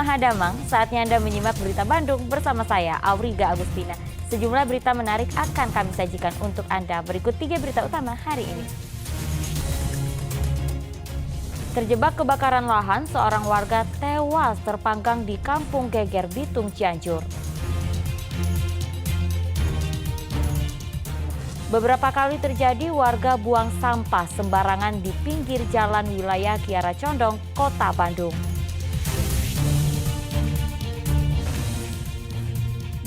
Mahadamang, saatnya Anda menyimak berita Bandung bersama saya, Auriga Agustina. Sejumlah berita menarik akan kami sajikan untuk Anda. Berikut 3 berita utama hari ini. Terjebak kebakaran lahan, seorang warga tewas terpanggang di Kampung Geger, Bitung, Cianjur. Beberapa kali terjadi warga buang sampah sembarangan di pinggir jalan wilayah Kiara Condong, Kota Bandung.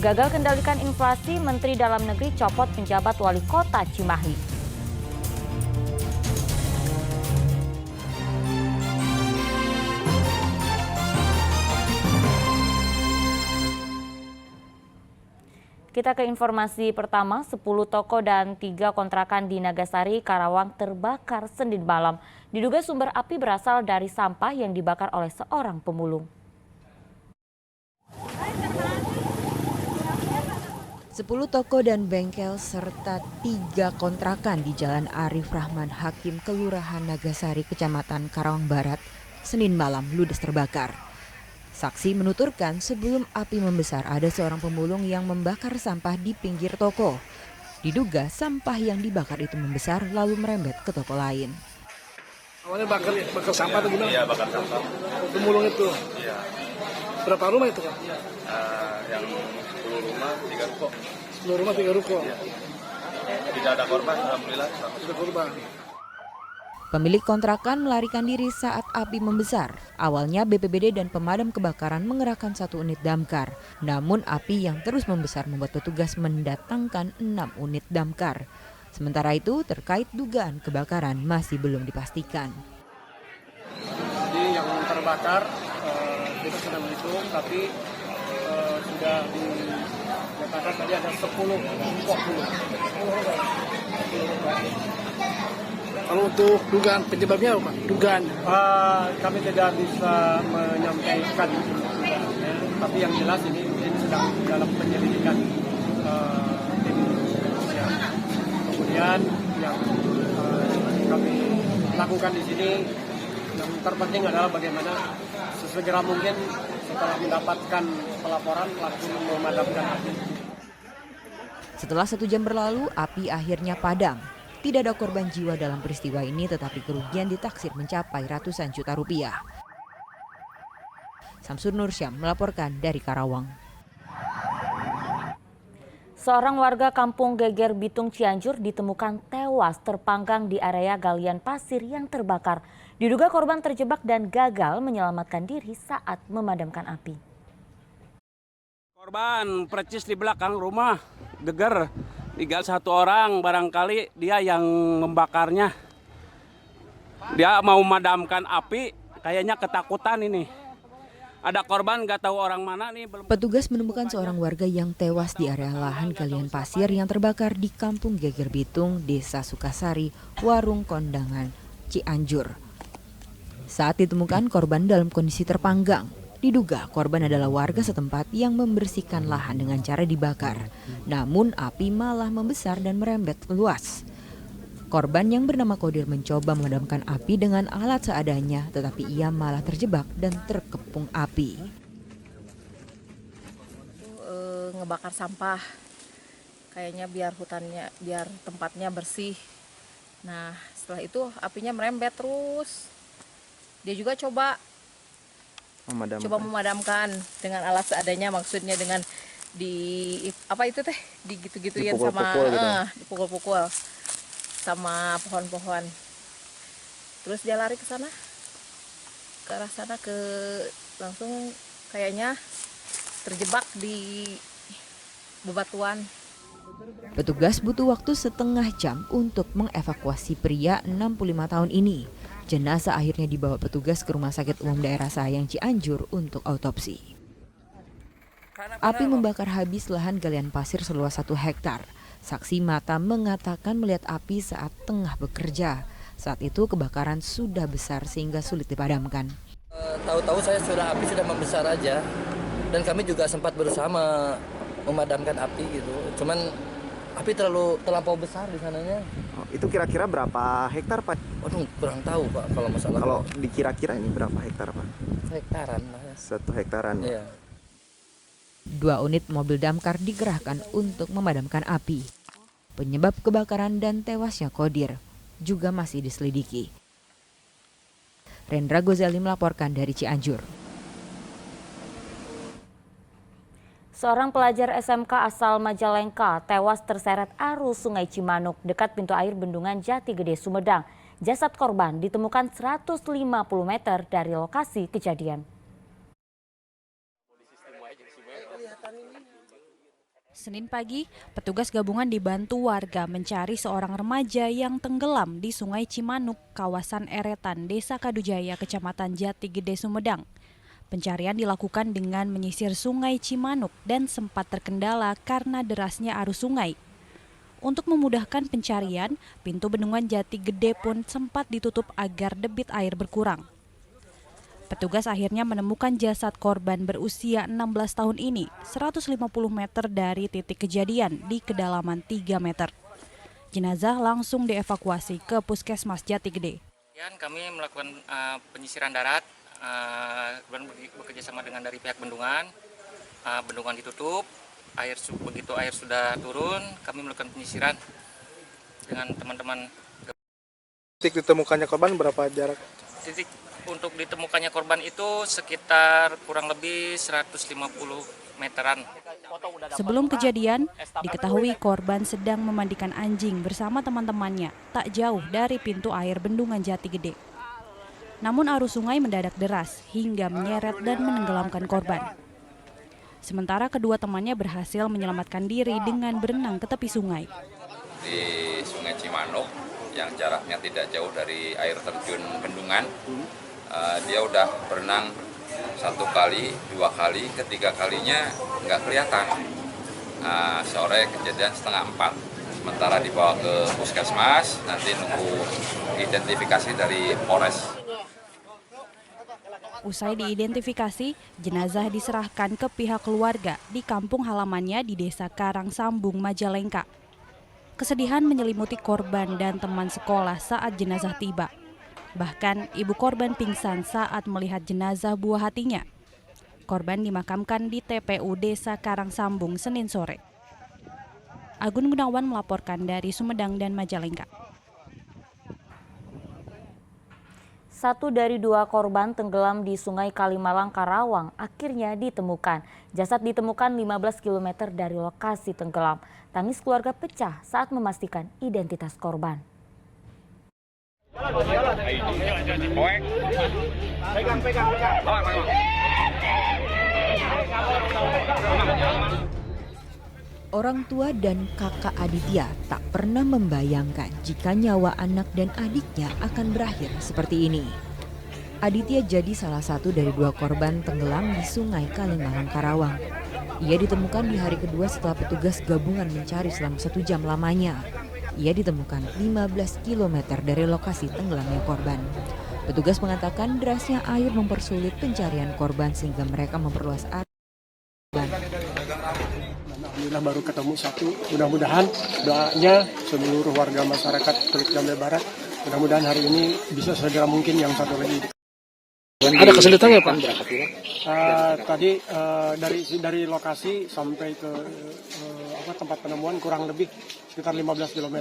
Gagal kendalikan inflasi, Menteri Dalam Negeri copot penjabat wali kota Cimahi. Kita ke informasi pertama, 10 toko dan 3 kontrakan di Nagasari, Karawang terbakar Senin malam. Diduga sumber api berasal dari sampah yang dibakar oleh seorang pemulung. 10 toko dan bengkel serta 3 kontrakan di Jalan Arif Rahman Hakim, Kelurahan Nagasari, Kecamatan Karawang Barat, Senin malam ludes terbakar. Saksi menuturkan sebelum api membesar ada seorang pemulung yang membakar sampah di pinggir toko. Diduga sampah yang dibakar itu membesar lalu merembet ke toko lain. Awalnya bakar sampah atau gimana? Iya, bakar sampah. Pemulung itu? Iya. Berapa rumah itu, Kak? Yang 10 rumah, 3 ruko. 10 rumah, 3 ruko? Iya. Tidak ada korban, alhamdulillah. Tidak korban. Pemilik kontrakan melarikan diri saat api membesar. Awalnya BPBD dan pemadam kebakaran mengerahkan 1 unit damkar. Namun api yang terus membesar membuat petugas mendatangkan 6 unit damkar. Sementara itu terkait dugaan kebakaran masih belum dipastikan. Jadi yang terbakar kita sudah menghitung, tapi sudah dikatakan tadi ada 10 ruko. Kalau untuk dugaan penyebabnya apa? Dugaan? Kami tidak bisa menyampaikan dugaannya, tapi yang jelas ini sedang dalam penyelidikan tim kepolisian. Kemudian yang kami lakukan di sini yang terpenting adalah bagaimana sesegera mungkin setelah mendapatkan pelaporan langsung memadamkan api. Setelah 1 jam berlalu, api akhirnya padam. Tidak ada korban jiwa dalam peristiwa ini, tetapi kerugian ditaksir mencapai ratusan juta rupiah. Samsur Nursyam melaporkan dari Karawang. Seorang warga Kampung Geger, Bitung, Cianjur ditemukan tewas terpanggang di area galian pasir yang terbakar. Diduga korban terjebak dan gagal menyelamatkan diri saat memadamkan api. Korban percis di belakang rumah Geger. Tinggal 1 orang, barangkali dia yang membakarnya. Dia mau memadamkan api, kayaknya ketakutan ini. Ada korban, nggak tahu orang mana nih. Petugas menemukan seorang warga yang tewas di area lahan galian pasir yang terbakar di Kampung Geger Bitung, Desa Sukasari, Warung Kondangan, Cianjur. Saat ditemukan korban dalam kondisi terpanggang. Diduga korban adalah warga setempat yang membersihkan lahan dengan cara dibakar. Namun api malah membesar dan merembet luas. Korban yang bernama Kodir mencoba memadamkan api dengan alat seadanya, tetapi ia malah terjebak dan terkepung api. Ngebakar sampah, kayaknya biar tempatnya bersih. Nah setelah itu apinya merembet terus. Dia juga coba memadamkan dengan alat seadanya, maksudnya dengan digitu-gituin sama dipukul-pukul sama pohon-pohon. Terus dia lari ke sana, ke arah sana, langsung kayaknya terjebak di bebatuan. Petugas butuh waktu setengah jam untuk mengevakuasi pria 65 tahun ini. Jenazah akhirnya dibawa petugas ke Rumah Sakit Umum Daerah Sayang Cianjur untuk autopsi. Api membakar habis lahan galian pasir seluas 1 hektar. Saksi mata mengatakan melihat api saat tengah bekerja. Saat itu kebakaran sudah besar sehingga sulit dipadamkan. Tahu-tahu api sudah membesar aja, dan kami juga sempat bersama memadamkan api gitu. Cuman Api terlampau besar di sananya. Oh, itu kira-kira berapa hektar, Pak? Waduh, kurang tahu Pak kalau masalah. Kalau dikira-kira ini berapa hektar, Pak? Hektaran lah ya. 1 hektaran. Iya. 2 unit mobil damkar dikerahkan untuk memadamkan api. Penyebab kebakaran dan tewasnya Qodir juga masih diselidiki. Rendra Gozali melaporkan dari Cianjur. Seorang pelajar SMK asal Majalengka tewas terseret arus Sungai Cimanuk dekat pintu air Bendungan Jati Gede, Sumedang. Jasad korban ditemukan 150 meter dari lokasi kejadian. Senin pagi, petugas gabungan dibantu warga mencari seorang remaja yang tenggelam di Sungai Cimanuk, kawasan Eretan, Desa Kadujaya, Kecamatan Jati Gede, Sumedang. Pencarian dilakukan dengan menyisir Sungai Cimanuk dan sempat terkendala karena derasnya arus sungai. Untuk memudahkan pencarian, pintu Bendungan Jati Gede pun sempat ditutup agar debit air berkurang. Petugas akhirnya menemukan jasad korban berusia 16 tahun ini 150 meter dari titik kejadian di kedalaman 3 meter. Jenazah langsung dievakuasi ke Puskesmas Jati Gede. Kami melakukan penyisiran darat, bekerja sama dengan dari pihak bendungan. Bendungan ditutup, begitu air sudah turun, kami melakukan penyisiran dengan teman-teman. Titik ditemukannya korban berapa jarak? Titik untuk ditemukannya korban itu sekitar kurang lebih 150 meteran. Sebelum kejadian, diketahui korban sedang memandikan anjing bersama teman-temannya tak jauh dari pintu air Bendungan Jati Gede. Namun arus sungai mendadak deras hingga menyeret dan menenggelamkan korban. Sementara kedua temannya berhasil menyelamatkan diri dengan berenang ke tepi sungai. Di Sungai Cimanuk yang jaraknya tidak jauh dari air terjun Bendungan, dia udah berenang 1 kali, 2 kali, ketiga kalinya nggak kelihatan. Sore kejadian setengah 4. Sementara dibawa ke Puskesmas, nanti nunggu identifikasi dari Polres. Usai diidentifikasi, jenazah diserahkan ke pihak keluarga di kampung halamannya di Desa Karangsambung, Majalengka. Kesedihan menyelimuti korban dan teman sekolah saat jenazah tiba. Bahkan ibu korban pingsan saat melihat jenazah buah hatinya. Korban dimakamkan di TPU Desa Karangsambung Senin sore. Agun Gunawan melaporkan dari Sumedang dan Majalengka. 1 dari 2 korban tenggelam di Sungai Kalimalang, Karawang akhirnya ditemukan. Jasad ditemukan 15 km dari lokasi tenggelam. Tangis keluarga pecah saat memastikan identitas korban. Orang tua dan kakak Aditya tak pernah membayangkan jika nyawa anak dan adiknya akan berakhir seperti ini. Aditya jadi salah satu dari 2 korban tenggelam di Sungai Kalimalang, Karawang. Ia ditemukan di hari kedua setelah petugas gabungan mencari selama 1 jam lamanya. Ia ditemukan 15 km dari lokasi tenggelamnya korban. Petugas mengatakan derasnya air mempersulit pencarian korban sehingga mereka memperluas area korban. Alhamdulillah baru ketemu 1. Mudah-mudahan doanya seluruh warga masyarakat Teluk Jambe Barat, mudah-mudahan hari ini bisa segera mungkin yang 1 lagi. Ada kesulitan nggak Pak? Tadi dari lokasi sampai ke tempat penemuan kurang lebih sekitar 15 km.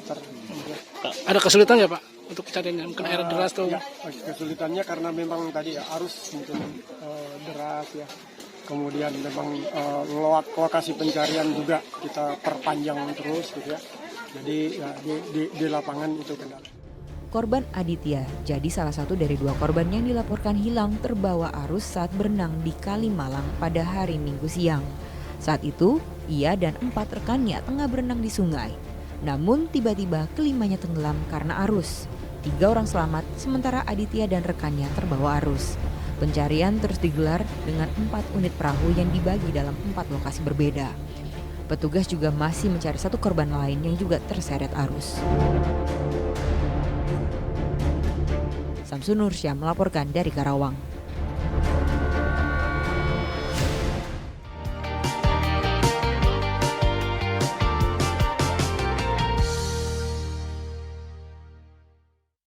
Ada kesulitan ya Pak untuk pencariannya? Mungkin air deras tuh? Ya, kesulitannya karena memang tadi ya arus mungkin deras ya. Kemudian memang lokasi pencarian juga kita perpanjang terus gitu ya. Jadi ya, di lapangan itu kendala. Korban Aditya jadi salah satu dari 2 korban yang dilaporkan hilang terbawa arus saat berenang di Kalimalang pada hari Minggu siang. Saat itu, ia dan 4 rekannya tengah berenang di sungai. Namun tiba-tiba kelimanya tenggelam karena arus. 3 orang selamat, sementara Aditya dan rekannya terbawa arus. Pencarian terus digelar dengan 4 unit perahu yang dibagi dalam 4 lokasi berbeda. Petugas juga masih mencari 1 korban lain yang juga terseret arus. Samsun Nursyah melaporkan dari Karawang.